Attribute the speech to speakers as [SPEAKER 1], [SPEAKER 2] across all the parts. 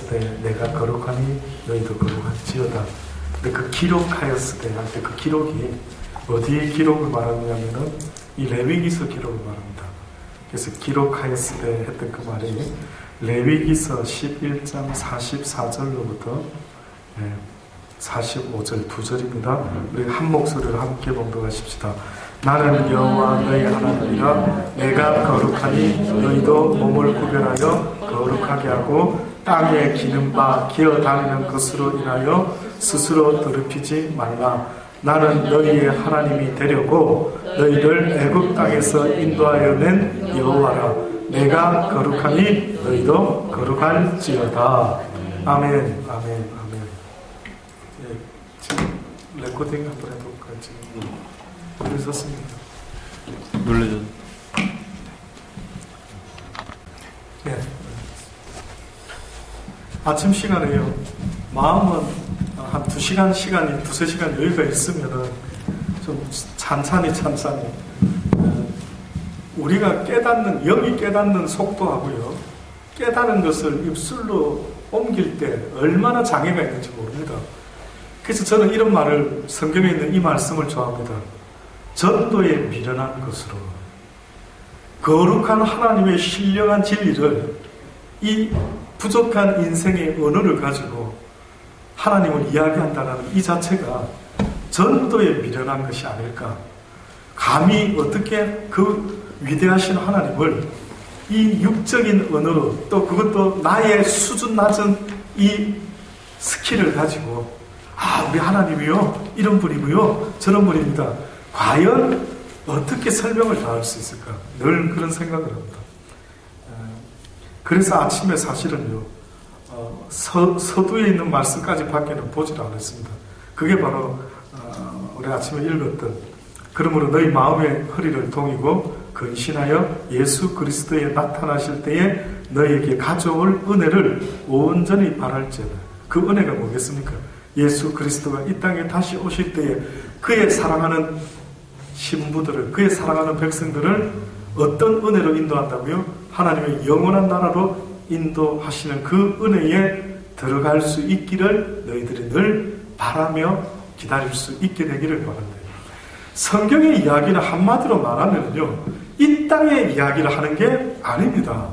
[SPEAKER 1] 기록하였으되 내가 거룩하니 너희도 거룩할지어다. 근데 그 기록하였으되 할 때 그 기록이 어디의 기록을 말하냐면은 이 레위기서 기록을 말합니다. 그래서 기록하였으되 했던 그 말이 레위기서 11장 44절로부터 45절 2절입니다. 우리 한 목소리로 함께 봉독하십시다. 나는 여호와 너희 하나님이라. 내가 거룩하니 너희도 몸을 구별하여 거룩하게 하고 땅에 기는 바 기어다니는 것으로 인하여 스스로 더럽히지 말라. 나는 너희의 하나님이 되려고 너희를 애굽 땅에서 인도하여 낸 여호와라. 내가 거룩하니 너희도 거룩할지어다. 아멘, 아멘, 아멘. 지금 레코딩 한번 해볼까요? 지금 누르셨습니다.
[SPEAKER 2] 눌러줘.
[SPEAKER 1] 네. 아침 시간에요. 마음은 한 2시간 시간이 2~3시간 여유가 있으면은 좀 찬찬히 우리가 깨닫는, 영이 깨닫는 속도하고요, 깨닫는 것을 입술로 옮길 때 얼마나 장애가 있는지 모릅니다. 그래서 저는 이런 말을, 성경에 있는 이 말씀을 좋아합니다. 전도에 미련한 것으로 거룩한 하나님의 신령한 진리를 이 부족한 인생의 언어를 가지고 하나님을 이야기한다는 이 자체가 전도에 미련한 것이 아닐까. 감히 어떻게 그 위대하신 하나님을 이 육적인 언어로, 또 그것도 나의 수준 낮은 이 스킬을 가지고, 우리 하나님이요, 이런 분이고요, 저런 분입니다, 과연 어떻게 설명을 다 할 수 있을까? 늘 그런 생각을 합니다. 그래서 아침에 사실은요, 서두에 있는 말씀까지 밖에는 보질 않았습니다. 그게 바로 우리 아침에 읽었던, 그러므로 너희 마음의 허리를 동이고 근신하여 예수 그리스도에 나타나실 때에 너희에게 가져올 은혜를 온전히 바랄지어다. 그 은혜가 뭐겠습니까? 예수 그리스도가 이 땅에 다시 오실 때에 그의 사랑하는 신부들을, 그의 사랑하는 백성들을 어떤 은혜로 인도한다고요? 하나님의 영원한 나라로 인도하시는 그 은혜에 들어갈 수 있기를 너희들이 늘 바라며 기다릴 수 있게 되기를 바란다. 성경의 이야기는 한마디로 말하면요, 이 땅의 이야기를 하는 게 아닙니다.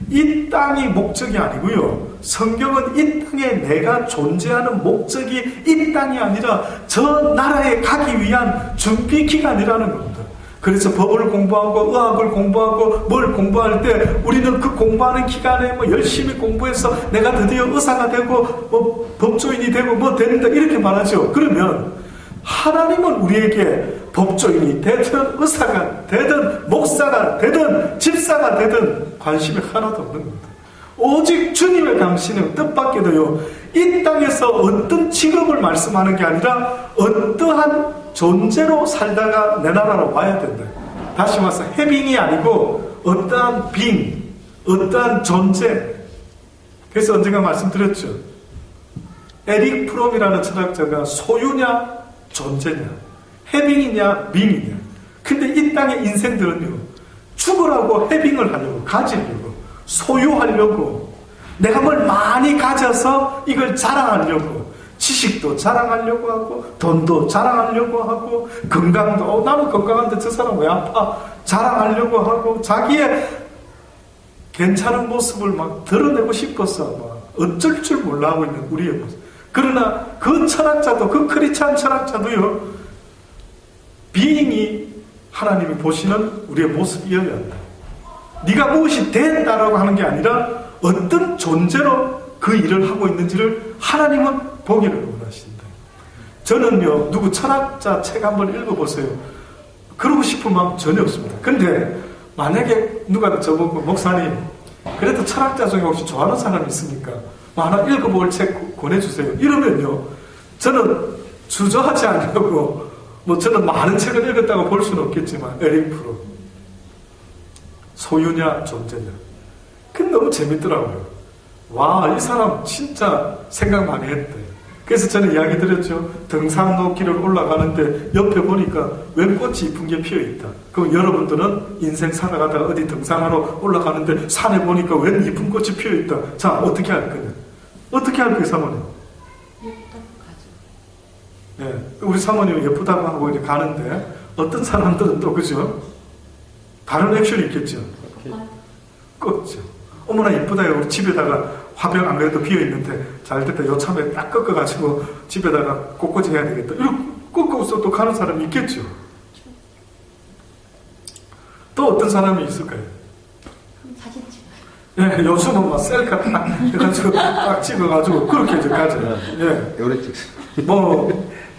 [SPEAKER 1] 이 땅이 목적이 아니고요, 성경은 이 땅에 내가 존재하는 목적이 이 땅이 아니라 저 나라에 가기 위한 준비 기간이라는 겁니다. 그래서 법을 공부하고 의학을 공부하고 뭘 공부할 때 우리는 그 공부하는 기간에 열심히 공부해서 내가 드디어 의사가 되고 법조인이 되고 된다 이렇게 말하죠. 그러면 하나님은 우리에게 법조인이 되든 의사가 되든 목사가 되든 집사가 되든 관심이 하나도 없는 겁니다. 오직 주님의 당신의 뜻밖에도요, 이 땅에서 어떤 직업을 말씀하는 게 아니라 어떠한 존재로 살다가 내 나라로 와야 된다. 다시 말해서 해빙이 아니고 어떠한 빙, 어떠한 존재. 그래서 언젠가 말씀드렸죠. 에릭 프롬이라는 철학자가 소유냐 존재냐, 해빙이냐 빙이냐. 근데 이 땅의 인생들은요, 죽으라고 해빙을 하려고, 가지려고, 소유하려고, 내가 뭘 많이 가져서 이걸 자랑하려고, 지식도 자랑하려고 하고, 돈도 자랑하려고 하고, 건강도, 나는 건강한데 저 사람 왜 아파? 자랑하려고 하고, 자기의 괜찮은 모습을 막 드러내고 싶어서 막 어쩔 줄 몰라 하고 있는 우리의 모습. 그러나 그 철학자도, 그 크리스찬 철학자도요, 비잉이 하나님이 보시는 우리의 모습이어야 한다. 네가 무엇이 된다라고 하는 게 아니라 어떤 존재로 그 일을 하고 있는지를 하나님은 보기를 원하신다. 저는요, 누구 철학자 책 한번 읽어보세요. 그러고 싶은 마음 전혀 없습니다. 근데 만약에 누가 저보고, 목사님, 그래도 철학자 중에 혹시 좋아하는 사람이 있습니까? 하나 읽어볼 책 권해주세요. 이러면요, 저는 주저하지 않으려고, 저는 많은 책을 읽었다고 볼 수는 없겠지만, 에릭 프롬, 소유냐 존재냐. 그게 너무 재밌더라고요. 와, 이 사람 진짜 생각 많이 했대. 그래서 저는 이야기 드렸죠. 등산로길을 올라가는데 옆에 보니까 웬 꽃이 이쁜 게 피어있다. 그럼 여러분들은 인생 살아가다가 어디 등산하러 올라가는데 산에 보니까 웬 이쁜 꽃이 피어있다. 자, 어떻게 할 거냐? 어떻게 할까요, 사모님?
[SPEAKER 3] 예쁘다고 가죠.
[SPEAKER 1] 네, 우리 사모님 예쁘다고 하고 이제 가는데 어떤 사람들은 또 그죠? 다른 액션이 있겠죠. 꺾죠. 어머나 예쁘다요. 우리 집에다가 화병 안 그래도 비어 있는데 잘 됐다. 요참에 딱 꺾어가지고 집에다가 꽃꽂이 해야 되겠다. 이렇게 꺾어서 또 가는 사람이 있겠죠. 또 어떤 사람이 있을까요?
[SPEAKER 3] 그럼 사진 찍어요.
[SPEAKER 1] 예, 요즘은 막 셀카 딱 해가지고 딱 찍어가지고 그렇게 이제 가죠. 예.
[SPEAKER 4] 요래 찍.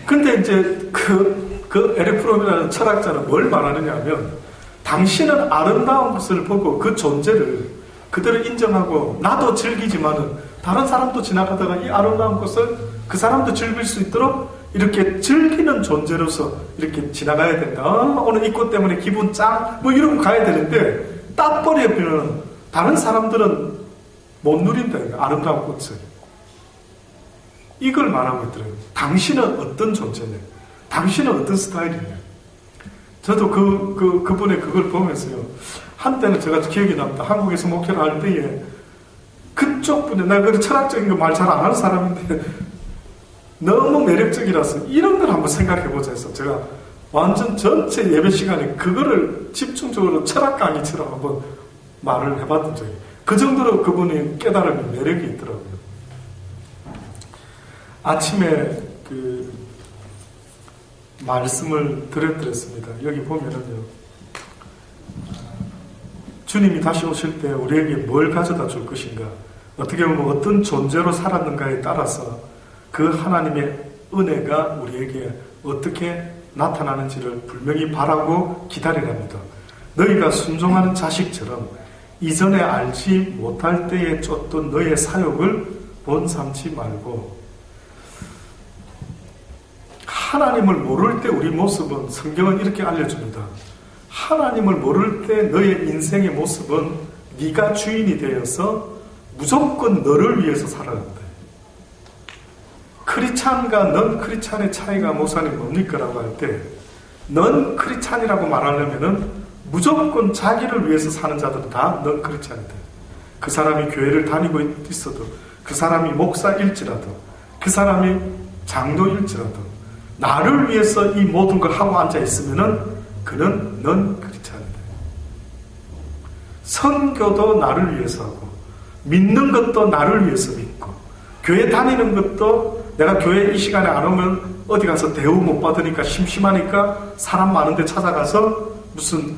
[SPEAKER 1] 근데 이제 그 에릭 프롬이라는 철학자는 뭘 말하느냐 하면 당신은 아름다운 것을 보고 그 존재를 그대로 인정하고 나도 즐기지만은 다른 사람도 지나가다가 이 아름다운 것을 그 사람도 즐길 수 있도록 이렇게 즐기는 존재로서 이렇게 지나가야 된다. 오늘 이 꽃 때문에 기분 짱 뭐 이러고 가야 되는데 딱 버리면 다른 사람들은 못 누린다. 아름다운 꽃을. 이걸 말하고 있더라고요. 당신은 어떤 존재냐? 당신은 어떤 스타일이냐? 저도 그분의 그걸 보면서요. 한때는 제가 기억이 납니다. 한국에서 목회를 할 때에 그쪽 분에 내가 그 철학적인 거 말 잘 안 하는 사람인데 너무 매력적이라서 이런 걸 한번 생각해보자 해서 제가 완전 전체 예배 시간에 그거를 집중적으로 철학 강의처럼 한번 말을 해봤던 적이 그 정도로 그분의 깨달음이 매력이 있더라고요. 아침에 그 말씀을 드렸습니다. 여기 보면은요. 주님이 다시 오실 때 우리에게 뭘 가져다 줄 것인가? 어떻게 보면 어떤 존재로 살았는가에 따라서 그 하나님의 은혜가 우리에게 어떻게 나타나는지를 분명히 바라고 기다리랍니다. 너희가 순종하는 자식처럼 이전에 알지 못할 때에 쫓던 너의 사욕을 본삼지 말고 하나님을 모를 때 우리 모습은 성경은 이렇게 알려줍니다. 하나님을 모를 때 너의 인생의 모습은 네가 주인이 되어서 무조건 너를 위해서 살아간다. 크리찬과 넌 크리찬의 차이가 목사님 뭡니까? 라고 할 때 넌 크리찬이라고 말하려면은 무조건 자기를 위해서 사는 자들은 다 넌 크리찬이다. 그 사람이 교회를 다니고 있어도 그 사람이 목사일지라도 그 사람이 장로일지라도 나를 위해서 이 모든 걸 하고 앉아 있으면은 그는 넌 크리스찬이다. 선교도 나를 위해서 하고 믿는 것도 나를 위해서 믿고 교회 다니는 것도 내가 교회 이 시간에 안 오면 어디 가서 대우 못 받으니까 심심하니까 사람 많은 데 찾아가서 무슨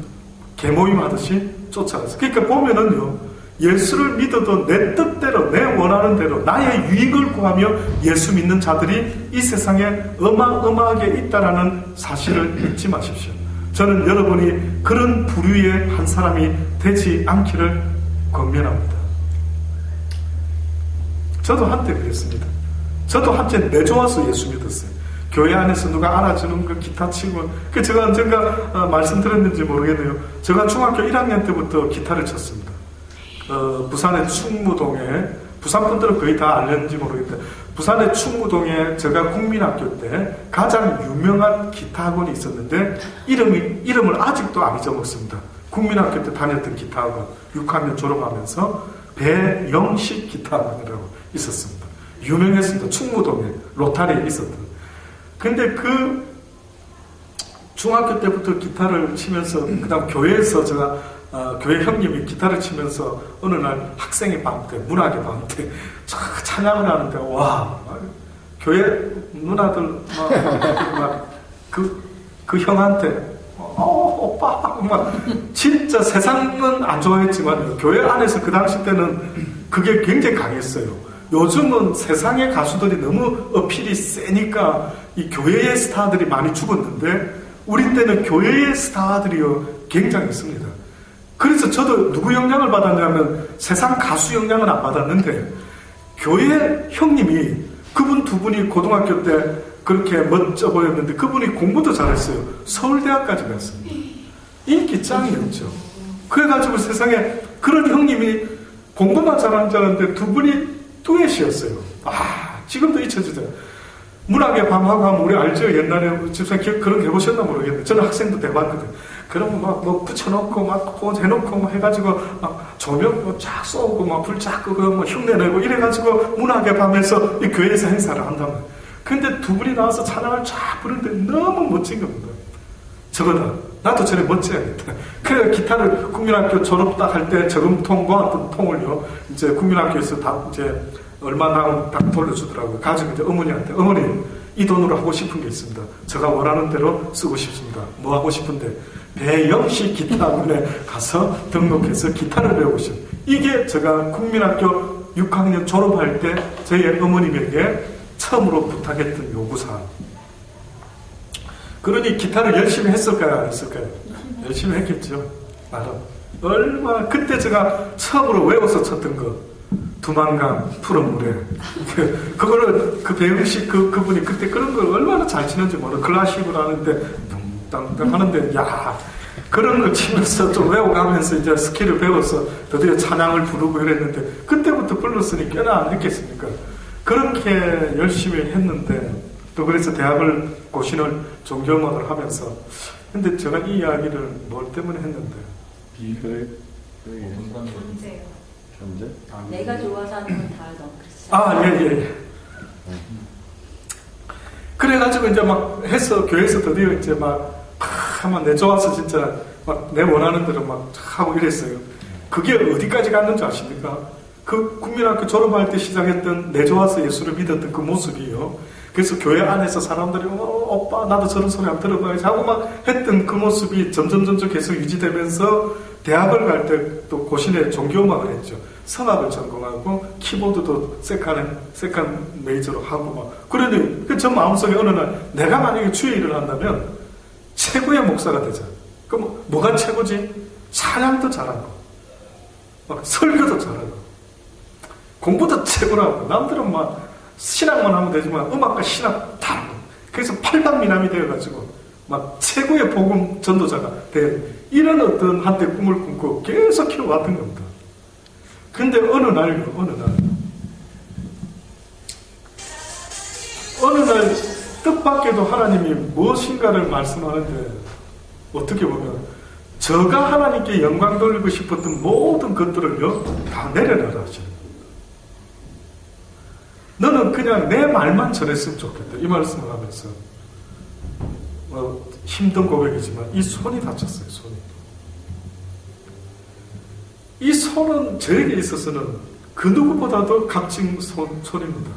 [SPEAKER 1] 개모임 하듯이 쫓아가서 그러니까 보면은요 예수를 믿어도 내 뜻대로 내 원하는 대로 나의 유익을 구하며 예수 믿는 자들이 이 세상에 어마어마하게 있다라는 사실을 잊지 마십시오. 저는 여러분이 그런 부류의 한 사람이 되지 않기를 권면합니다. 저도 한때 그랬습니다. 저도 한때 내좋아서 예수 믿었어요. 교회 안에서 누가 알아주는 거 기타 치고 제가 언젠가 말씀드렸는지 모르겠네요. 제가 중학교 1학년 때부터 기타를 쳤습니다. 부산의 충무동에 부산 분들은 거의 다 알렸는지 모르겠는데 부산의 충무동에 제가 국민학교 때 가장 유명한 기타 학원이 있었는데 이름을 아직도 안 잊어먹습니다. 국민학교 때 다녔던 기타 학원 6학년 졸업하면서 배영식 기타 학원이라고 있었습니다. 유명했습니다. 충무동에 로타리에 있었던. 근데 그 중학교 때부터 기타를 치면서 그다음 교회에서 제가 교회 형님이 기타를 치면서 어느 날 학생의 밤 때, 문학의 밤 때 찬양을 하는데 와 교회 누나들 그 형한테 오빠 막 진짜 세상은 안 좋아했지만 교회 안에서 그 당시 때는 그게 굉장히 강했어요. 요즘은 세상의 가수들이 너무 어필이 세니까 이 교회의 스타들이 많이 죽었는데 우리 때는 교회의 스타들이요 굉장했습니다. 그래서 저도 누구 영향을 받았냐면 세상 가수 영향은 안 받았는데 교회 형님이 그분 두 분이 고등학교 때 그렇게 멋져 보였는데 그분이 공부도 잘했어요. 서울대학까지 갔어요. 인기 짱이었죠. 그래가지고 세상에 그런 형님이 공부만 잘하는 줄 알았는데 두 분이 듀엣이었어요. 지금도 잊혀지죠. 문학의 밤하고 하면 우리 알죠? 옛날에 집사님 그런 거 해보셨나 모르겠는데 저는 학생도 돼봤거든요. 그러면 막 뭐 붙여놓고 막 포즈 해놓고 뭐 해가지고 막 조명 쫙 쏘고 막 불 쫙 끄고 뭐 흉내내고 이래가지고 문학의 밤에서 이 교회에서 행사를 한다면, 근데 두 분이 나와서 찬양을 쫙 부르는데 너무 멋진 겁니다. 저거다. 나도 저래 멋져야겠다. 그래 기타를 국민학교 졸업 딱 할 때 저금통 모았던 통을요, 이제 국민학교에서 다 이제 얼마 나온 딱 돌려주더라고요. 가지고 이제 어머니한테, 어머니 이 돈으로 하고 싶은 게 있습니다. 제가 원하는 대로 쓰고 싶습니다. 뭐 하고 싶은데 배영식 기타학원에 가서 등록해서 기타를 배우고 싶어요. 이게 제가 국민학교 6학년 졸업할 때 저희 어머님에게 처음으로 부탁했던 요구사항. 그러니 기타를 열심히 했을까요? 안 했을까요? 열심히 했겠죠. 나름. 얼마나 그때 제가 처음으로 외워서 쳤던 거, 두만강 푸른 물에 그거를 그 배영식 그분이 그때 그런 걸 얼마나 잘 치는지 모르. 클래식을 하는데 둥땅땅 하는데 야, 그런 걸 치면서 좀 외워가면서 이제 스킬을 배워서 드디어 찬양을 부르고 이랬는데, 그때부터 불렀으니 꽤나 안 했겠습니까? 그렇게 열심히 했는데, 또 그래서 대학을 고신을 종교음악을 하면서, 근데 제가 이 이야기를 뭘 때문에 했는데,
[SPEAKER 3] 존재요.
[SPEAKER 2] 현재?
[SPEAKER 3] 내가 좋아서 하는 건 다 너무 그렇지.
[SPEAKER 1] 예. 그래가지고 이제 막 해서 교회에서 드디어 이제 막 한번 내 좋아서 진짜 막 내 원하는 대로 막 하고 이랬어요. 그게 어디까지 갔는지 아십니까? 그 국민학교 졸업할 때 시작했던 내 좋아서 예수를 믿었던 그 모습이요. 그래서 교회 안에서 사람들이 오빠 나도 저런 소리 한번 들어봐야지 하고 막 했던 그 모습이 점점 계속 유지되면서 대학을 갈 때 또 고신에 종교음악을 했죠. 성악을 전공하고 키보드도 세컨 메이저로 하고 막 그러니 저 마음속에 어느 날 내가 만약에 주의 일을 한다면 최고의 목사가 되자. 그럼 뭐가 최고지? 찬양도 잘하고 막 설교도 잘하고 공부도 최고라고. 남들은 막 신학만 하면 되지만 음악과 신학 다 하고, 그래서 팔방미남이 되어가지고 막 최고의 복음 전도자가 돼, 이런 어떤 한때 꿈을 꿈고 계속 키워왔던 겁니다. 근데 어느 날 뜻밖에도 하나님이 무엇인가를 말씀하는데, 어떻게 보면 저가 하나님께 영광 돌리고 싶었던 모든 것들을요 다 내려놔라 하시는 거예요. 너는 그냥 내 말만 전했으면 좋겠다, 이 말씀을 하면서 힘든 고백이지만 이 손이 다쳤어요. 이 손은 저에게 있어서는 그 누구보다도 값진 손입니다.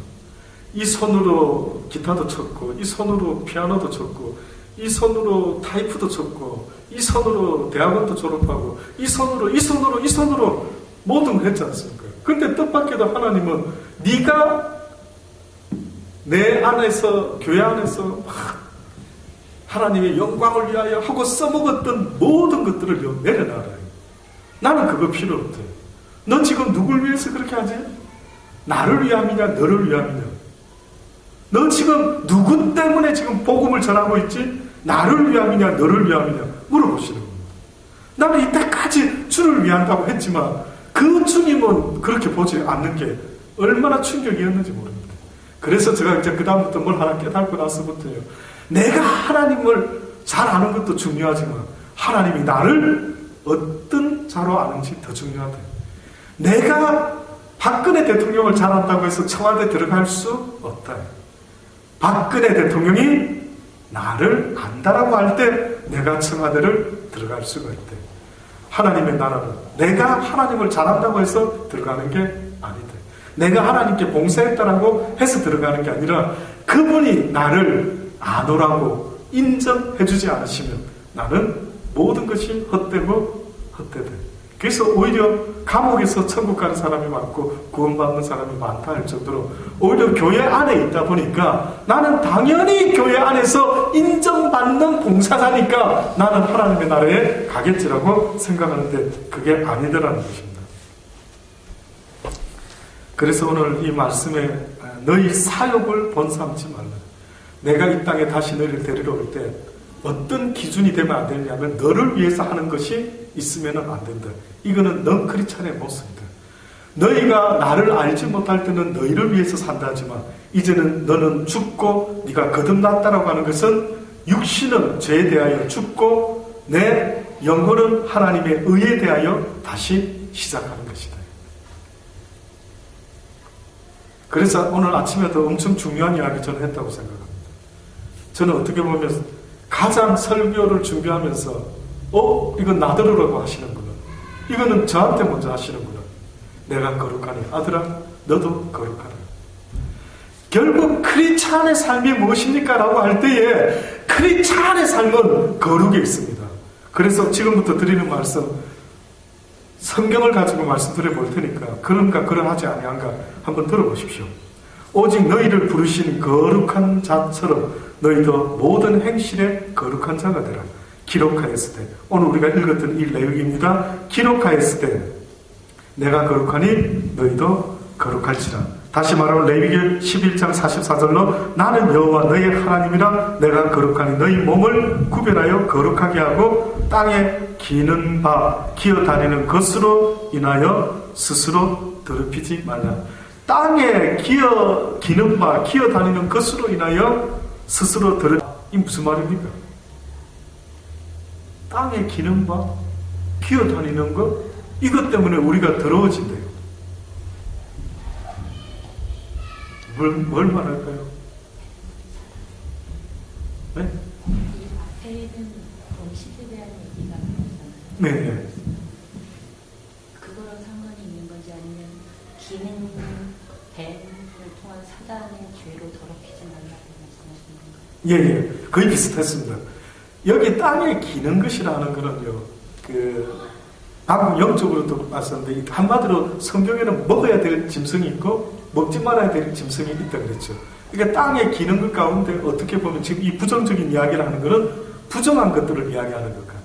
[SPEAKER 1] 이 손으로 기타도 쳤고, 이 손으로 피아노도 쳤고, 이 손으로 타이프도 쳤고, 이 손으로 대학원도 졸업하고, 이 손으로 모든 걸 했지 않습니까? 근데 뜻밖에도 하나님은 네가 내 안에서, 교회 안에서 막 하나님의 영광을 위하여 하고 써먹었던 모든 것들을 내려놔라. 나는 그거 필요 없대. 너 지금 누굴 위해서 그렇게 하지? 나를 위함이냐 너를 위함이냐? 너 지금 누구 때문에 지금 복음을 전하고 있지? 나를 위함이냐 너를 위함이냐 물어보시는 겁니다. 나는 이때까지 주를 위한다고 했지만 그 주님은 그렇게 보지 않는 게 얼마나 충격이었는지 모릅니다. 그래서 제가 이제 그 다음부터 뭘 하나 깨닫고 나서부터요, 내가 하나님을 잘 아는 것도 중요하지만 하나님이 나를 어떤 자로 아는지 더 중요하다. 내가 박근혜 대통령을 잘 안다고 해서 청와대 들어갈 수 없다. 박근혜 대통령이 나를 안다라고 할 때 내가 청와대를 들어갈 수가 있대. 하나님의 나라는 내가 하나님을 잘 안다고 해서 들어가는 게 아니다. 내가 하나님께 봉사했다라고 해서 들어가는 게 아니라 그분이 나를 아노라고 인정해주지 않으시면 나는 모든 것이 헛되고 헛되다. 그래서 오히려 감옥에서 천국 가는 사람이 많고 구원받는 사람이 많다 할 정도로 오히려 교회 안에 있다 보니까 나는 당연히 교회 안에서 인정받는 봉사자니까 나는 하나님의 나라에 가겠지라고 생각하는데 그게 아니더라는 것입니다. 그래서 오늘 이 말씀에 너희 사욕을 본삼지 말라. 내가 이 땅에 다시 너희를 데리러 올 때 어떤 기준이 되면 안 되냐면 너를 위해서 하는 것이 있으면 안 된다. 이거는 넌 크리스찬의 모습이다. 너희가 나를 알지 못할 때는 너희를 위해서 산다 하지만 이제는 너는 죽고 네가 거듭났다라고 하는 것은 육신은 죄에 대하여 죽고 내 영혼은 하나님의 의에 대하여 다시 시작하는 것이다. 그래서 오늘 아침에도 엄청 중요한 이야기 저는 했다고 생각합니다. 저는 어떻게 보면 가장 설교를 준비하면서 이건 나더러라고 하시는구나. 이거는 저한테 먼저 하시는구나. 내가 거룩하니 아들아 너도 거룩하라. 결국 크리스찬의 삶이 무엇입니까? 라고 할 때에 크리스찬의 삶은 거룩에 있습니다. 그래서 지금부터 드리는 말씀, 성경을 가지고 말씀드려 볼 테니까 그런가 그러하지 아니한가 한번 들어보십시오. 오직 너희를 부르신 거룩한 자처럼 너희도 모든 행실에 거룩한 자가 되라. 기록하였을 때, 오늘 우리가 읽었던 이 내용입니다. 기록하였을 때 내가 거룩하니 너희도 거룩할지라. 다시 말하면 레위기 11장 44절로 나는 여호와 너희 하나님이라. 내가 거룩하니 너희 몸을 구별하여 거룩하게 하고 땅에 기는 바 기어다니는 것으로 인하여 스스로 더럽히지 말라. 땅에 기는 바 기어다니는 것으로 인하여 스스로 이 무슨 말입니까? 땅에 기는 바 기어다니는 것, 이것 때문에 우리가 더러워진대요. 뭘 말할까요? 네?
[SPEAKER 3] 이 앞에 있는 음식에 대한 얘기가 나오잖아요.
[SPEAKER 1] 네.
[SPEAKER 3] 그거랑 상관이 있는 건지 아니면 기능 뱀을 통한 사단의 죄로 더럽히지 말라고 말씀하시는 건가요?
[SPEAKER 1] 예. 거의 비슷했습니다. 여기 땅에 기는 것이라는 거는요, 방금 영적으로도 말씀드렸는데, 한마디로 성경에는 먹어야 될 짐승이 있고, 먹지 말아야 될 짐승이 있다 그랬죠. 그러니까 땅에 기는 것 가운데 어떻게 보면 지금 이 부정적인 이야기를 하는 것은 부정한 것들을 이야기하는 것 같아요.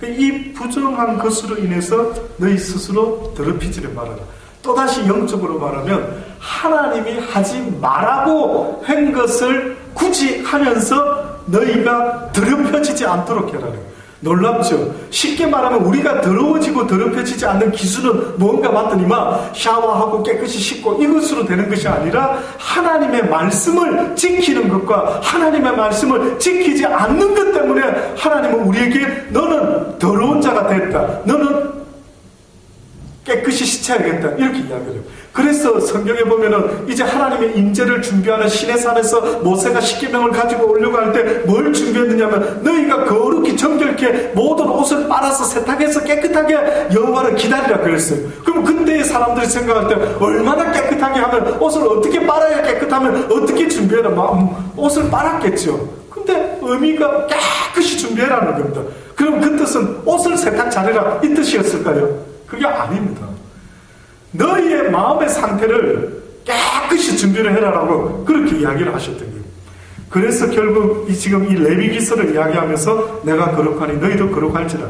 [SPEAKER 1] 그러니까 이 부정한 것으로 인해서 너희 스스로 더럽히지를 말아라. 또다시 영적으로 말하면 하나님이 하지 말라고 한 것을 굳이 하면서 너희가 더럽혀지지 않도록 해라. 놀랍죠? 쉽게 말하면 우리가 더러워지고 더럽혀지지 않는 기준은 뭔가 봤더니만 샤워하고 깨끗이 씻고 이것으로 되는 것이 아니라 하나님의 말씀을 지키는 것과 하나님의 말씀을 지키지 않는 것 때문에 하나님은 우리에게 너는 더러운 자가 됐다. 너는 깨끗이 씻어야겠다. 이렇게 이야기를 해요. 그래서 성경에 보면은 이제 하나님의 임재를 준비하는 시내산에서 모세가 십계명을 가지고 오려고 할 때 뭘 준비했느냐면 너희가 거룩히 정결케 모든 옷을 빨아서 세탁해서 깨끗하게 여호와를 기다리라 그랬어요. 그럼 그때의 사람들이 생각할 때 얼마나 깨끗하게 하면 옷을 어떻게 빨아야 깨끗하면 어떻게 준비해라. 옷을 빨았겠죠. 근데 의미가 깨끗이 준비해라는 겁니다. 그럼 그 뜻은 옷을 세탁 잘해라 이 뜻이었을까요? 그게 아닙니다. 너희의 마음의 상태를 깨끗이 준비를 해라라고 그렇게 이야기를 하셨던 거예요. 그래서 결국 지금 이 레위기서를 이야기하면서 내가 거룩하니 너희도 거룩할지라.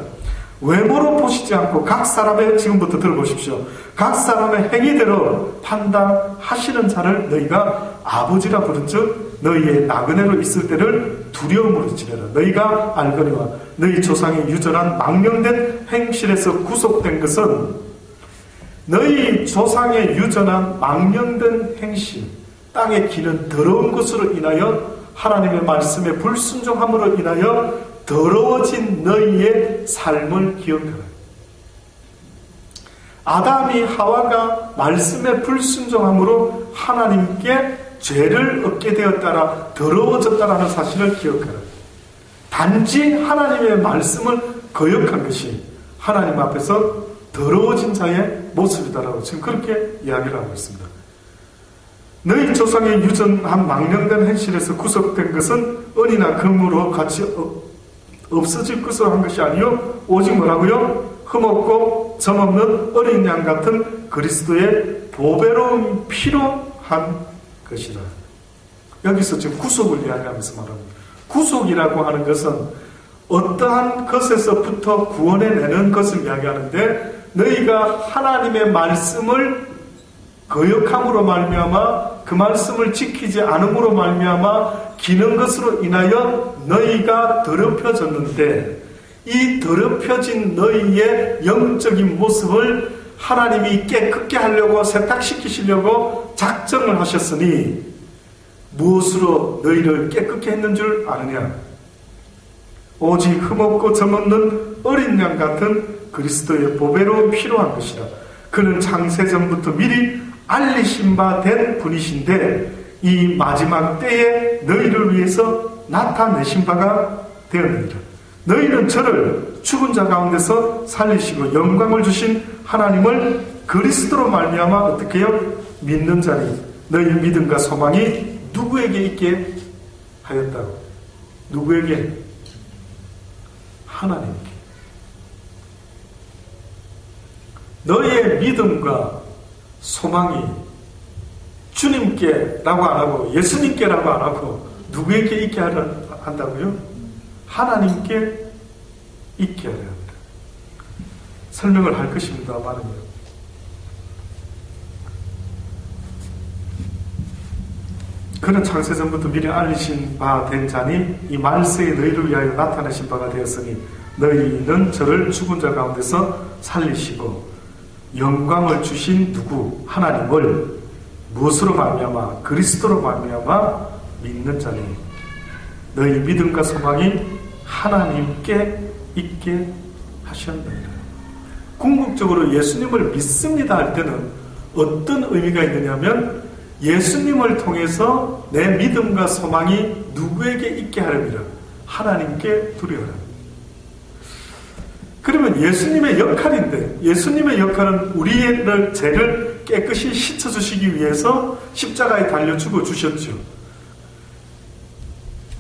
[SPEAKER 1] 외모로 보시지 않고 각 사람의, 지금부터 들어보십시오. 각 사람의 행위대로 판단하시는 자를 너희가 아버지라 부른즉 너희의 나그네로 있을 때를 두려움으로 지내라. 너희가 알거니와 너희 조상의 유전한 망령된 행실에서 구속된 것은 너희 조상의 유전한 망령된 행실, 땅에 기는 더러운 것으로 인하여 하나님의 말씀에 불순종함으로 인하여 더러워진 너희의 삶을 기억하라. 아담이 하와가 말씀에 불순종함으로 하나님께 죄를 얻게 되었다라 더러워졌다라는 사실을 기억하라. 단지 하나님의 말씀을 거역한 것이 하나님 앞에서 더러워진 자의 모습이다라고 지금 그렇게 이야기를 하고 있습니다. 너희 조상의 유전한 망령된 행실에서 구속된 것은 은이나 금으로 같이 없어질 것으로 한 것이 아니요 오직 뭐라고요? 흠없고 점없는 어린 양 같은 그리스도의 보배로운 피로 한 것이라. 여기서 지금 구속을 이야기하면서 말합니다. 구속이라고 하는 것은 어떠한 것에서부터 구원해내는 것을 이야기하는데 너희가 하나님의 말씀을 거역함으로 말미암아 그 말씀을 지키지 않음으로 말미암아 기는 것으로 인하여 너희가 더럽혀졌는데 이 더럽혀진 너희의 영적인 모습을 하나님이 깨끗게 하려고 세탁시키시려고 작정을 하셨으니 무엇으로 너희를 깨끗게 했는 줄 아느냐? 오직 흠없고 점없는 어린 양 같은 그리스도의 보배로 필요한 것이라. 그는 창세전부터 미리 알리신 바 된 분이신데 이 마지막 때에 너희를 위해서 나타내신 바가 되었느니라. 너희는 저를 죽은 자 가운데서 살리시고 영광을 주신 하나님을 그리스도로 말미암아 어떻게 해요? 믿는 자니 너희 믿음과 소망이 누구에게 있게 하였다고? 누구에게? 하나님께. 너희의 믿음과 소망이 주님께라고 안 하고 예수님께라고 안 하고 누구에게 있게 한다고요? 하나님께 있게 하려 합니다. 설명을 할 것입니다만은요. 그는 창세전부터 미리 알리신 바 된 자니 이 말세에 너희를 위하여 나타내신 바가 되었으니 너희는 저를 죽은 자 가운데서 살리시고 영광을 주신 누구? 하나님을 무엇으로 말미암아? 그리스도로 말미암아 믿는 자니 너희 믿음과 소망이 하나님께 있게 하셨느니라. 궁극적으로 예수님을 믿습니다 할 때는 어떤 의미가 있느냐면 예수님을 통해서 내 믿음과 소망이 누구에게 있게 하렵니라? 하나님께 두려워라. 그러면 예수님의 역할인데 예수님의 역할은 우리의 죄를 깨끗이 씻어주시기 위해서 십자가에 달려 죽어주셨죠.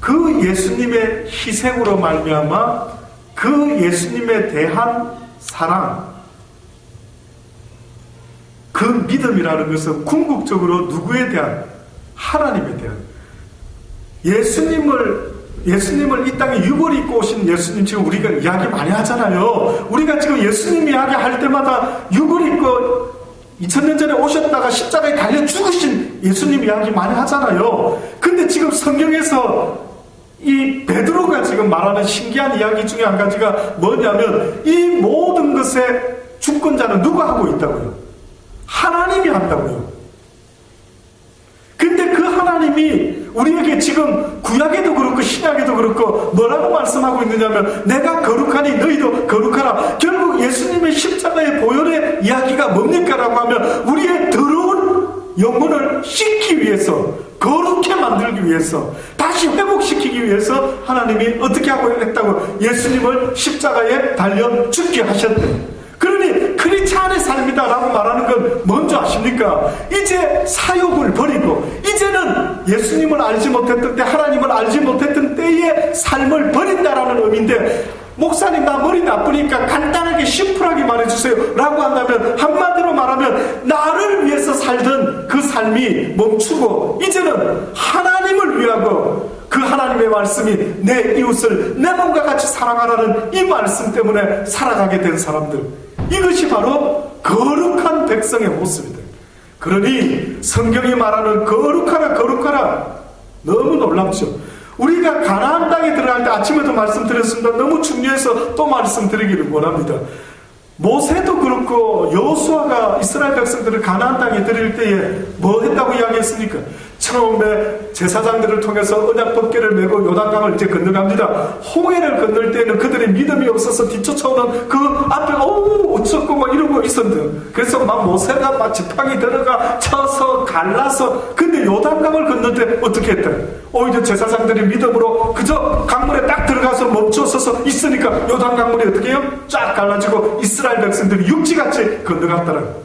[SPEAKER 1] 그 예수님의 희생으로 말미암아 그 예수님에 대한 사랑, 그 믿음이라는 것은 궁극적으로 누구에 대한? 하나님에 대한. 예수님을 이 땅에 육을 입고 오신 예수님 지금 우리가 이야기 많이 하잖아요. 우리가 지금 예수님 이야기 할 때마다 육을 입고 2000년 전에 오셨다가 십자가에 달려 죽으신 예수님 이야기 많이 하잖아요. 근데 지금 성경에서 이 베드로가 지금 말하는 신기한 이야기 중에 한 가지가 뭐냐면 이 모든 것의 주권자는 누가 하고 있다고요? 하나님이 한다고요. 근데 그 하나님이 우리에게 지금 구약에도 그렇고 신약에도 그렇고 뭐라고 말씀하고 있느냐면 내가 거룩하니 너희도 거룩하라. 결국 예수님의 십자가의 보혈의 이야기가 뭡니까? 라고 하면 우리의 더러운 영혼을 씻기 위해서, 거룩해 만들기 위해서, 다시 회복시키기 위해서 하나님이 어떻게 하고 했다고? 예수님을 십자가에 달려 죽게 하셨대요. 그러니 크리스찬의 삶이다라고 말하는 건 뭔지 아십니까? 이제 사욕을 버리고 이제는 예수님을 알지 못했던 때, 하나님을 알지 못했던 때의 삶을 버린다라는 의미인데, 목사님 나 머리 나쁘니까 간단하게 심플하게 말해주세요 라고 한다면, 한마디로 말하면 나를 위해서 살던 그 삶이 멈추고 이제는 하나님을 위하고 그 하나님의 말씀이 내 이웃을 내 몸과 같이 사랑하라는 이 말씀 때문에 살아가게 된 사람들, 이것이 바로 거룩한 백성의 모습이다. 그러니 성경이 말하는 거룩하라 거룩하라 너무 놀랍죠. 우리가 가나안 땅에 들어갈 때 아침에도 말씀드렸습니다. 너무 중요해서 또 말씀드리기를 원합니다. 모세도 그렇고 여호수아가 이스라엘 백성들을 가나안 땅에 들일 때에 뭐 했다고 이야기했습니까? 처음에 제사장들을 통해서 언약 법궤를 메고 요단강을 이제 건너갑니다. 홍해를 건널 때는 그들의 믿음이 없어서 뒤쫓아오는 그 앞에 어쩌고 막 이러고 있었는데, 그래서 막 모세가 막 지팡이 들어가 쳐서 갈라서, 근데 요단강을 건널 때 어떻게 했다? 오히려 제사장들이 믿음으로 그저 강물에 딱 들어가서 멈춰서서 있으니까 요단강물이 어떻게 해요? 쫙 갈라지고 이스라엘 백성들이 육지같이 건너갔더라고요.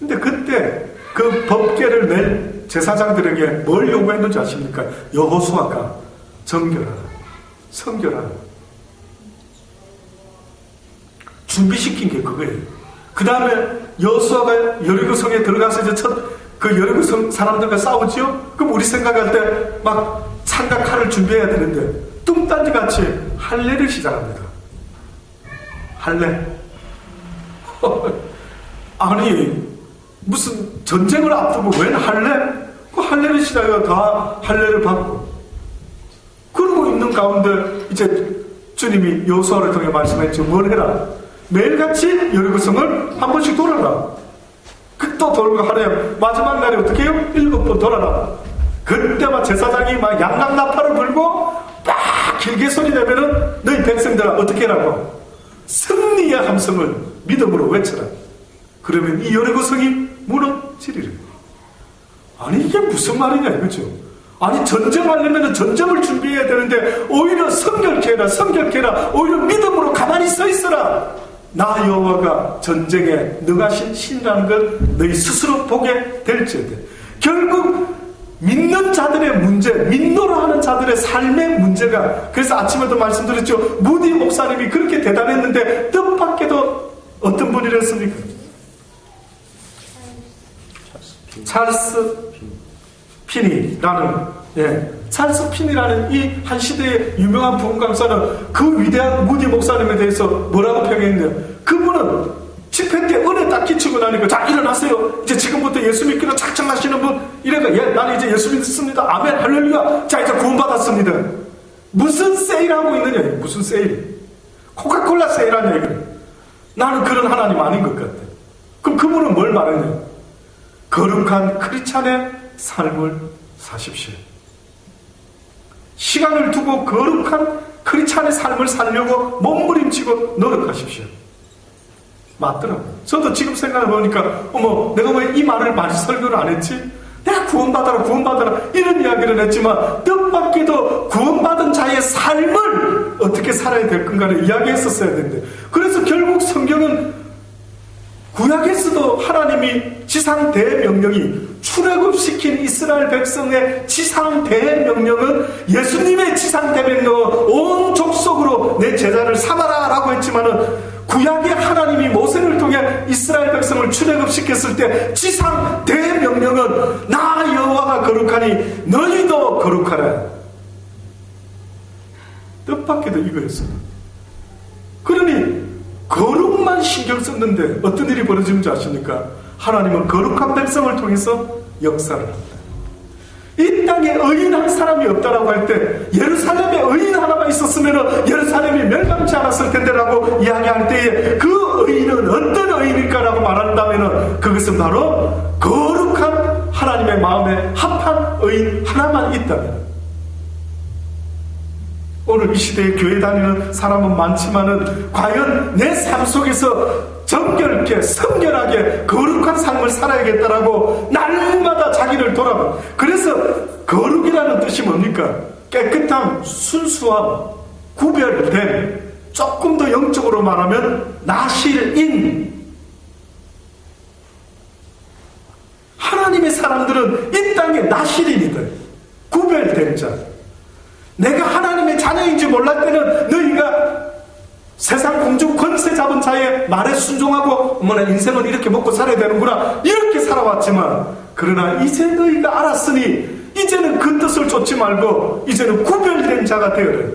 [SPEAKER 1] 근데 그때 그 법궤를 낼 제사장들에게 뭘 요구했는지 아십니까? 여호수아가 정결하라, 성결하라. 준비시킨 게 그거예요. 그 다음에 여호수아가 여리고성에 들어가서 이제 그 여리고성 사람들과 싸우지요? 그럼 우리 생각할 때 막 창과 칼을 준비해야 되는데 뚱딴지 같이 할례를 시작합니다. 할례. 아니 무슨 전쟁을 앞두고 웬 할례? 그 할례를 시작해서 다 할례를 받고 그러고 있는 가운데 이제 주님이 여호수아를 통해 말씀했죠. 뭘 해라? 매일같이 여리고성을 한 번씩 돌아라. 또 돌고 하루에 마지막 날에 어떻게 해요? 7번 돌아라. 그때만 제사장이 막 양강나팔을 불고 막 길게 소리 내면은 너희 백성들아 어떻게 하라고? 승리의 함성을 믿음으로 외쳐라. 그러면 이 여리고 성이 무너지리라. 아니 이게 무슨 말이냐 이거죠. 아니 전쟁하려면 전쟁을 준비해야 되는데 오히려 성결케 해라. 오히려 믿음으로 가만히 서 있어라. 나 여호와가 전쟁에 능하신 신이라는 걸 너희 스스로 보게 될지어다. 결국 믿는 자들의 문제, 믿노라 하는 자들의 삶의 문제가, 그래서 아침에도 말씀드렸죠. 무디 목사님이 그렇게 대단했는데 뜻밖에도 어떤 분이랬습니까? 찰스 피니라는, 찰스 피니라는 이 한 시대의 유명한 부흥 강사는 그 위대한 무디 목사님에 대해서 뭐라고 평했냐? 그분은 집회 때 은혜 딱 끼치고 나니까 자 일어나세요. 이제 지금부터 예수 믿기로 작정하시는 분 이래가 나는 이제 예수 믿습니다. 아멘 할렐루야. 자 이제 구원받았습니다. 무슨 세일하고 있느냐? 무슨 세일? 코카콜라 세일하냐 이거는. 나는 그런 하나님 아닌 것 같아. 그럼 그분은 뭘 말하냐? 거룩한 크리스찬의 삶을 사십시오. 시간을 두고 거룩한 크리스찬의 삶을 살려고 몸부림치고 노력하십시오. 맞더라고요. 저도 지금 생각해보니까 어머 내가 왜 이 말을 많이 설교를 안 했지? 내가 구원받아라 이런 이야기를 했지만 뜻밖에도 구원받은 자의 삶을 어떻게 살아야 될 건가를 이야기했었어야 되는데, 그래서 결국 성경은 구약에서도 하나님이 지상 대명령이 출애굽시킨 이스라엘 백성의 지상 대명령은 예수님의 지상 대명령은 온 족속으로 내 제자를 삼아라 라고 했지만은 구약의 하나님이 모세를 통해 이스라엘 백성을 출애굽시켰을 때 지상 대명령은 나 여호와가 거룩하니 너희도 거룩하라. 뜻밖에도 이거였어요. 그러니 거룩만 신경 썼는데 어떤 일이 벌어지는 줄 아십니까? 하나님은 거룩한 백성을 통해서 역사를 합니다. 이 땅에 의인 한 사람이 없다라고 할 때 예루살렘에 의인 하나만 있었으면 예루살렘이 멸망치 않았을 텐데라고 이야기할 때에 그 의인은 어떤 의인일까라고 말한다면 그것은 바로 거룩한 하나님의 마음에 합한 의인 하나만 있다면, 오늘 이 시대에 교회 다니는 사람은 많지만은 과연 내 삶 속에서 정결케 성결하게 거룩한 삶을 살아야겠다라고 날마다 자기를 돌아봐. 그래서 거룩이라는 뜻이 뭡니까? 깨끗함, 순수함, 구별됨, 조금 더 영적으로 말하면 나실인. 하나님의 사람들은 이 땅의 나실인이다. 구별된 자. 내가 하나님의 자녀인지 몰랄 때는 너희가 세상 공중 권세 잡은 자의 말에 순종하고 어머나 인생은 이렇게 먹고 살아야 되는구나 이렇게 살아왔지만, 그러나 이제 너희가 알았으니 이제는 그 뜻을 쫓지 말고 이제는 구별된 자가 되어라.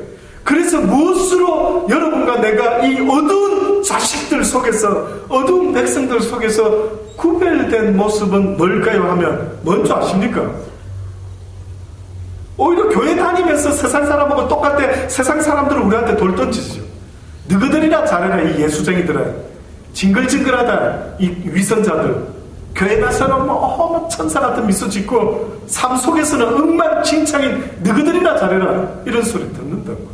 [SPEAKER 1] 그래서 무엇으로 여러분과 내가 이 어두운 자식들 속에서, 어두운 백성들 속에서 구별된 모습은 뭘까요 하면 뭔지 아십니까? 오히려 교회 다니면서 세상 사람하고 똑같아 세상 사람들은 우리한테 돌 던지죠. 너희들이나 잘해라 이 예수쟁이들아, 징글징글하다 이 위선자들. 교회 가서는 뭐 천사 같은 미소 짓고 삶 속에서는 엉망진창인 너희들이나 잘해라 이런 소리 듣는단 말이에요.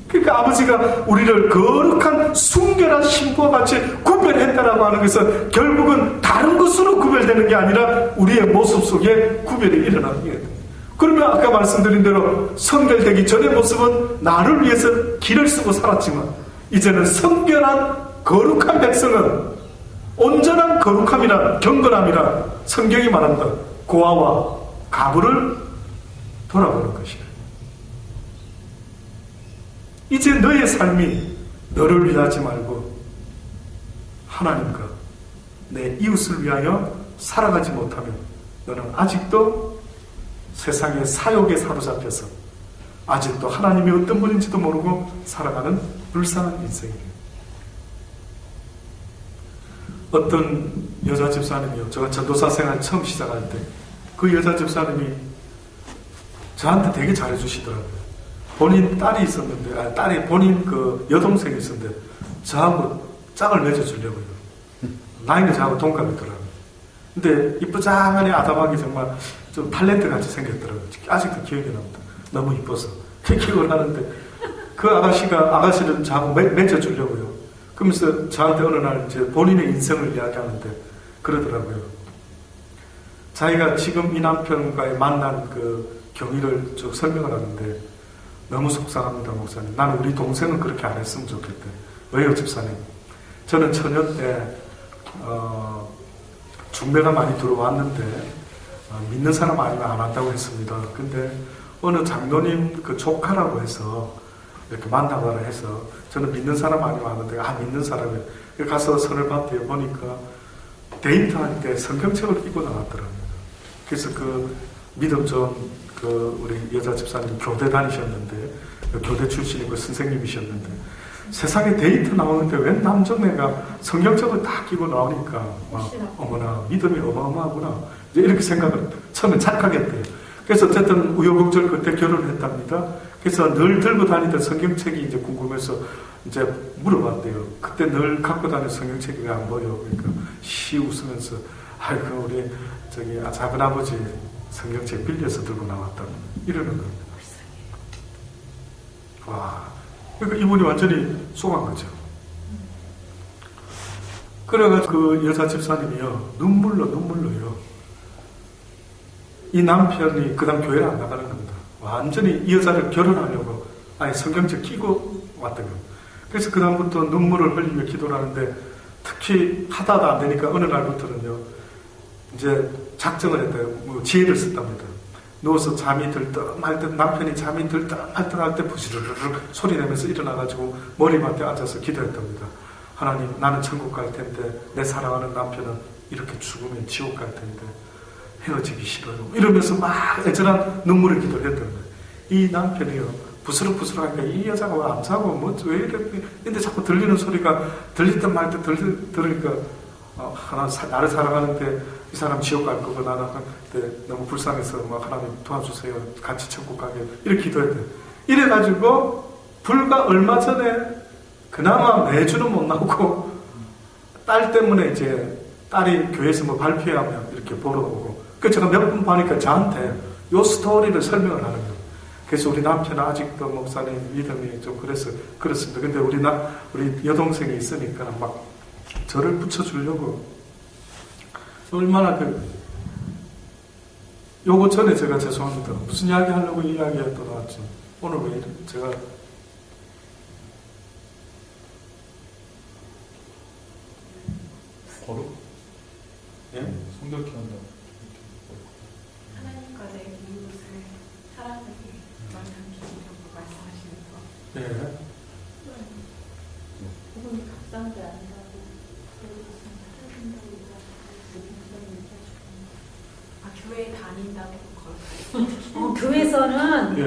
[SPEAKER 1] 그러니까 아버지가 우리를 거룩한 순결한 신부와 같이 구별했다라고 하는 것은 결국은 다른 것으로 구별되는 게 아니라 우리의 모습 속에 구별이 일어나는 게 돼요. 그러면 아까 말씀드린 대로 성결되기 전의 모습은 나를 위해서 길을 쓰고 살았지만 이제는 성결한 거룩한 백성은 온전한 거룩함이란 경건함이란 성경이 말한다. 고아와 가부를 돌아보는 것이다. 이제 너의 삶이 너를 위하지 말고 하나님과 내 이웃을 위하여 살아가지 못하면 너는 아직도 세상의 사욕에 사로잡혀서 아직도 하나님이 어떤 분인지도 모르고 살아가는 불쌍한 인생이에요. 어떤 여자 집사님이요, 제가 전도사 생활 처음 시작할 때 그 여자 집사님이 저한테 되게 잘해주시더라고요. 본인 딸이 있었는데, 본인 그 여동생이 있었는데 저하고 짝을 맺어주려고요. 나이는 저하고 동갑이더라고요. 근데 이쁘장하니 아담하게 정말 좀 탤런트 같이 생겼더라고요. 아직도 기억이 납니다. 너무 이뻐서. 기억을 하는데 그 아가씨를 자꾸 맺어주려고요. 그러면서 저한테 어느 날 이제 본인의 인생을 이야기하는데 그러더라고요. 자기가 지금 이 남편과의 만난 그 경위를 쭉 설명을 하는데 너무 속상합니다, 목사님. 나는 우리 동생은 그렇게 안 했으면 좋겠대. 왜요, 집사님? 저는 처녀 때 중매가 많이 들어왔는데 믿는 사람 아니면 안 한다고 했습니다. 근데 어느 장로님 그 조카라고 해서 이렇게 만나봐라 해서 저는 믿는 사람 아니면 하는데 믿는 사람이에요. 가서 선을 봤대요. 보니까 데이트할 때 성경책을 끼고 나왔더라고요. 그래서 그 믿음 좋은 그 우리 여자 집사님 교대 다니셨는데 교대 출신이고 선생님이셨는데 세상에 데이트 나오는데 웬 남정네가 성경책을 다 끼고 나오니까 어머나 믿음이 어마어마하구나 이렇게 생각을 처음에 착각했대요. 그래서 어쨌든 우여곡절 그때 결혼을 했답니다. 그래서 늘 들고 다니던 성경책이 이제 궁금해서 이제 물어봤대요. 그때 늘 갖고 다니는 성경책이 왜 안 보여? 그러니까 시 웃으면서 아이고 우리 저기 작은 아버지 성경책 빌려서 들고 나왔다고 이러는 겁니다. 와, 그러니까 이분이 완전히 속한 거죠. 그래가지고 그 여자 집사님이요 눈물로요. 이 남편이 그 다음 교회를 안 나가는 겁니다. 완전히 이 여자를 결혼하려고 아예 성경책 끼고 왔던 겁니다. 그래서 그 다음부터 눈물을 흘리며 기도를 하는데 특히 하다가 안 되니까 어느 날부터는요 이제 작정을 했대요. 뭐 지혜를 썼답니다. 누워서 잠이 들떠할 때 남편이 잠이 들떠할 때 부시르르 소리 내면서 일어나가지고 머리맡에 앉아서 기도했답니다. 하나님, 나는 천국 갈 텐데 내 사랑하는 남편은 이렇게 죽으면 지옥 갈 텐데 헤어지기 싫어요. 이러면서 막 애절한 눈물을 기도를 했던 거예요. 이 남편이요 부스럭부스럭하니까 이 여자가 왜 안 자고 뭐 왜 이래? 근데 자꾸 들리는 소리가 들릴 때 말 때 들으니까 나를 사랑하는데 이 사람 지옥 갈 거고 나는 그때 너무 불쌍해서 막 하나님 도와주세요. 같이 천국 가게 이렇게 기도했대요. 이래가지고 불과 얼마 전에 그나마 매주는 못 나오고 딸 때문에 이제 딸이 교회에서 뭐 발표하면 이렇게 보러 오고 그래서 제가 몇 번 보니까 저한테 요 스토리를 설명을 하는 거예요. 그래서 우리 남편은 아직도 목사님 믿음이 좀 그렇습니다. 근데 우리 여동생이 있으니까 막 저를 붙여주려고 얼마나 요거 전에 제가 죄송합니다. 무슨 이야기 하려고 이야기했던 것 같죠. 오늘 왜 이래? 제가
[SPEAKER 2] 거룩?
[SPEAKER 1] 예?
[SPEAKER 2] 성결케 한다.
[SPEAKER 4] 하나님과 내 이웃을 사랑하게 만남기라고 말씀하시는 거.
[SPEAKER 1] 예.
[SPEAKER 3] 그분이 각성도 아니라고 그러고
[SPEAKER 4] 교회 다닌다고
[SPEAKER 5] 교회에서는
[SPEAKER 1] 예.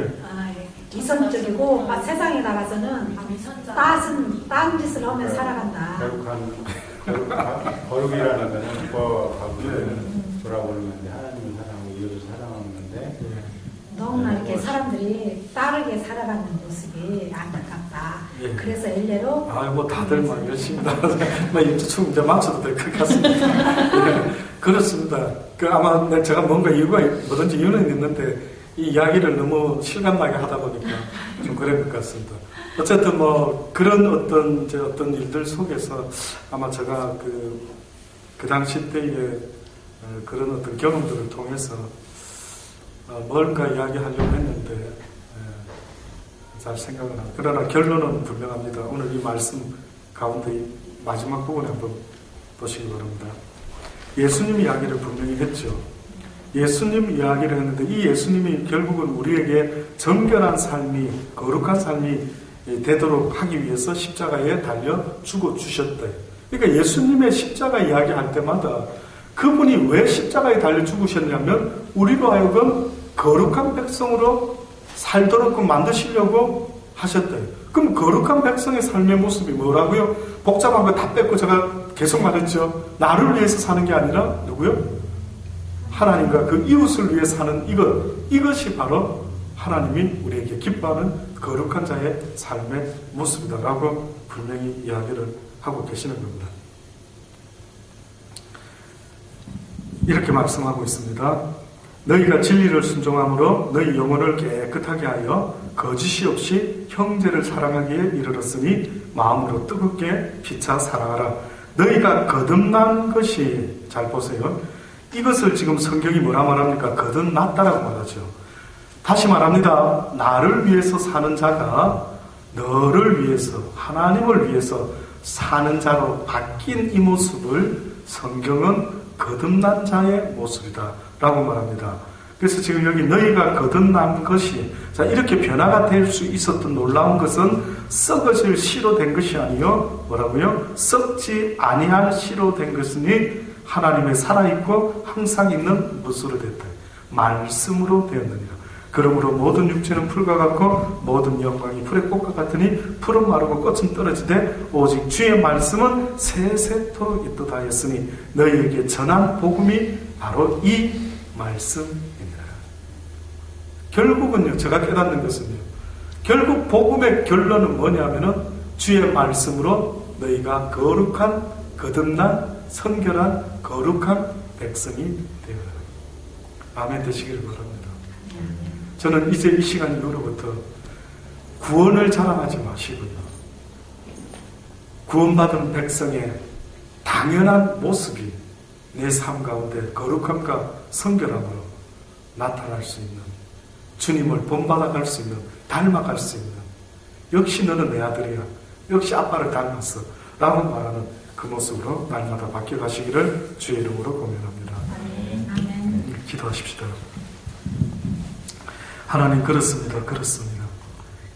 [SPEAKER 5] 이성적이고 세상에 나가서는 딴 짓을 하며 살아간다.
[SPEAKER 6] 거룩이라는 것은 법하고 돌아보는 하나님을 사랑하고 이웃을 사랑하는 건데
[SPEAKER 5] 너무나 이렇게 사람들이 다르게 살아가는 모습이 안타깝다.
[SPEAKER 1] 예.
[SPEAKER 5] 그래서 일례로
[SPEAKER 1] 뭐 다들 막 열심히 나가서 좀 이제 맞춰도 될 것 같습니다. 예, 그렇습니다. 아마 제가 뭔가 뭐든지 이유는 있는데 이 이야기를 너무 실감나게 하다 보니까 좀 그런 것 같습니다. 어쨌든 뭐 그런 어떤 일들 속에서 아마 제가 그 당시 때의 그런 어떤 경험들을 통해서 뭔가 이야기하려고 했는데 잘 생각은 안. 그러나 결론은 분명합니다. 오늘 이 말씀 가운데 마지막 부분에 한번 보시기 바랍니다. 예수님 이야기를 분명히 했죠. 예수님 이야기를 했는데 이 예수님이 결국은 우리에게 정결한 삶이 거룩한 삶이 되도록 하기 위해서 십자가에 달려 죽어 주셨다. 그러니까 예수님의 십자가 이야기할 때마다 그분이 왜 십자가에 달려 죽으셨냐면 우리로 하여금 거룩한 백성으로 살도록 만드시려고 하셨다. 그럼 거룩한 백성의 삶의 모습이 뭐라고요? 복잡한 거 다 뺐고 제가 계속 말했죠. 나를 위해서 사는 게 아니라 누구요? 하나님과 그 이웃을 위해 사는 이것이 바로 하나님이 우리에게 기뻐하는 거룩한 자의 삶의 모습이다라고 분명히 이야기를 하고 계시는 겁니다. 이렇게 말씀하고 있습니다. 너희가 진리를 순종함으로 너희 영혼을 깨끗하게 하여 거짓이 없이 형제를 사랑하기에 이르렀으니 마음으로 뜨겁게 피차 사랑하라. 너희가 거듭난 것이, 잘 보세요. 이것을 지금 성경이 뭐라 말합니까? 거듭났다라고 말하죠. 다시 말합니다. 나를 위해서 사는 자가 너를 위해서, 하나님을 위해서 사는 자로 바뀐 이 모습을 성경은 거듭난 자의 모습이다 라고 말합니다. 그래서 지금 여기 너희가 거듭난 것이, 자, 이렇게 변화가 될 수 있었던 놀라운 것은 썩어질 씨로 된 것이 아니요, 뭐라고요? 썩지 아니할 씨로 된 것이니 하나님의 살아있고 항상 있는 무엇으로 됐다? 말씀으로 되었느니라. 그러므로 모든 육체는 풀과 같고 모든 영광이 풀의 꽃과 같으니 풀은 마르고 꽃은 떨어지되 오직 주의 말씀은 세세토록 있도다 했으니 너희에게 전한 복음이 바로 이 말씀이니라. 결국은요, 제가 깨닫는 것은요, 결국 복음의 결론은 뭐냐면은 주의 말씀으로 너희가 거룩한, 거듭난, 성결한, 거룩한 백성이 되어라. 아멘 되시기를 바랍니다. 저는 이제 이 시간 이후로부터 구원을 자랑하지 마시고요, 구원받은 백성의 당연한 모습이 내 삶 가운데 거룩함과 성결함으로 나타날 수 있는, 주님을 본받아갈 수 있는, 닮아갈 수 있는, 역시 너는 내 아들이야, 역시 아빠를 닮았어 라고 말하는 그 모습으로 날마다 바뀌어가시기를 주의 이름으로 고면합니다. 기도하십시다. 하나님, 그렇습니다. 그렇습니다.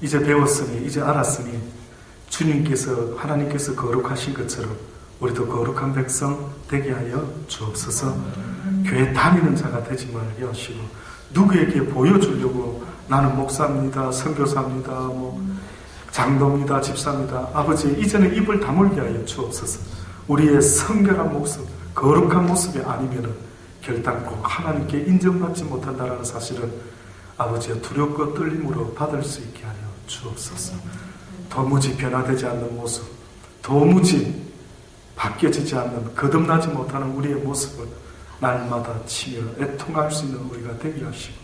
[SPEAKER 1] 이제 배웠으니, 이제 알았으니 주님께서, 하나님께서 거룩하신 것처럼 우리도 거룩한 백성 되게 하여 주옵소서. 교회 다니는 자가 되지 말게 하시고, 누구에게 보여주려고 나는 목사입니다, 선교사입니다, 장로입니다, 집사입니다, 아버지 이제는 입을 다물게 하여 주옵소서. 우리의 성결한 모습, 거룩한 모습이 아니면은 결단코 하나님께 인정받지 못한다라는 사실을 아버지의 두렵고 떨림으로 받을 수 있게 하여 주옵소서. 도무지 변화되지 않는 모습, 도무지 바뀌어지지 않는, 거듭나지 못하는 우리의 모습을 날마다 치며 애통할 수 있는 우리가 되게 하시고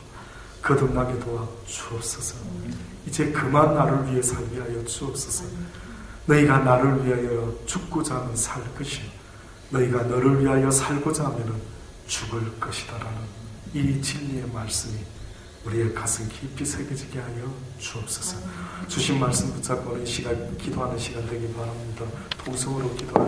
[SPEAKER 1] 거듭나게 도와 주옵소서. 이제 그만 나를 위해 살게 하여 주옵소서. 너희가 나를 위하여 죽고자 하면 살 것이요 너희가 너를 위하여 살고자 하면 죽을 것이다라는 이 진리의 말씀이 우리의 가슴 깊이 새겨지게 하여 주옵소서. 주신 말씀 붙잡고 이 시간 기도하는 시간 되기 바랍니다. 통성으로 기도할 수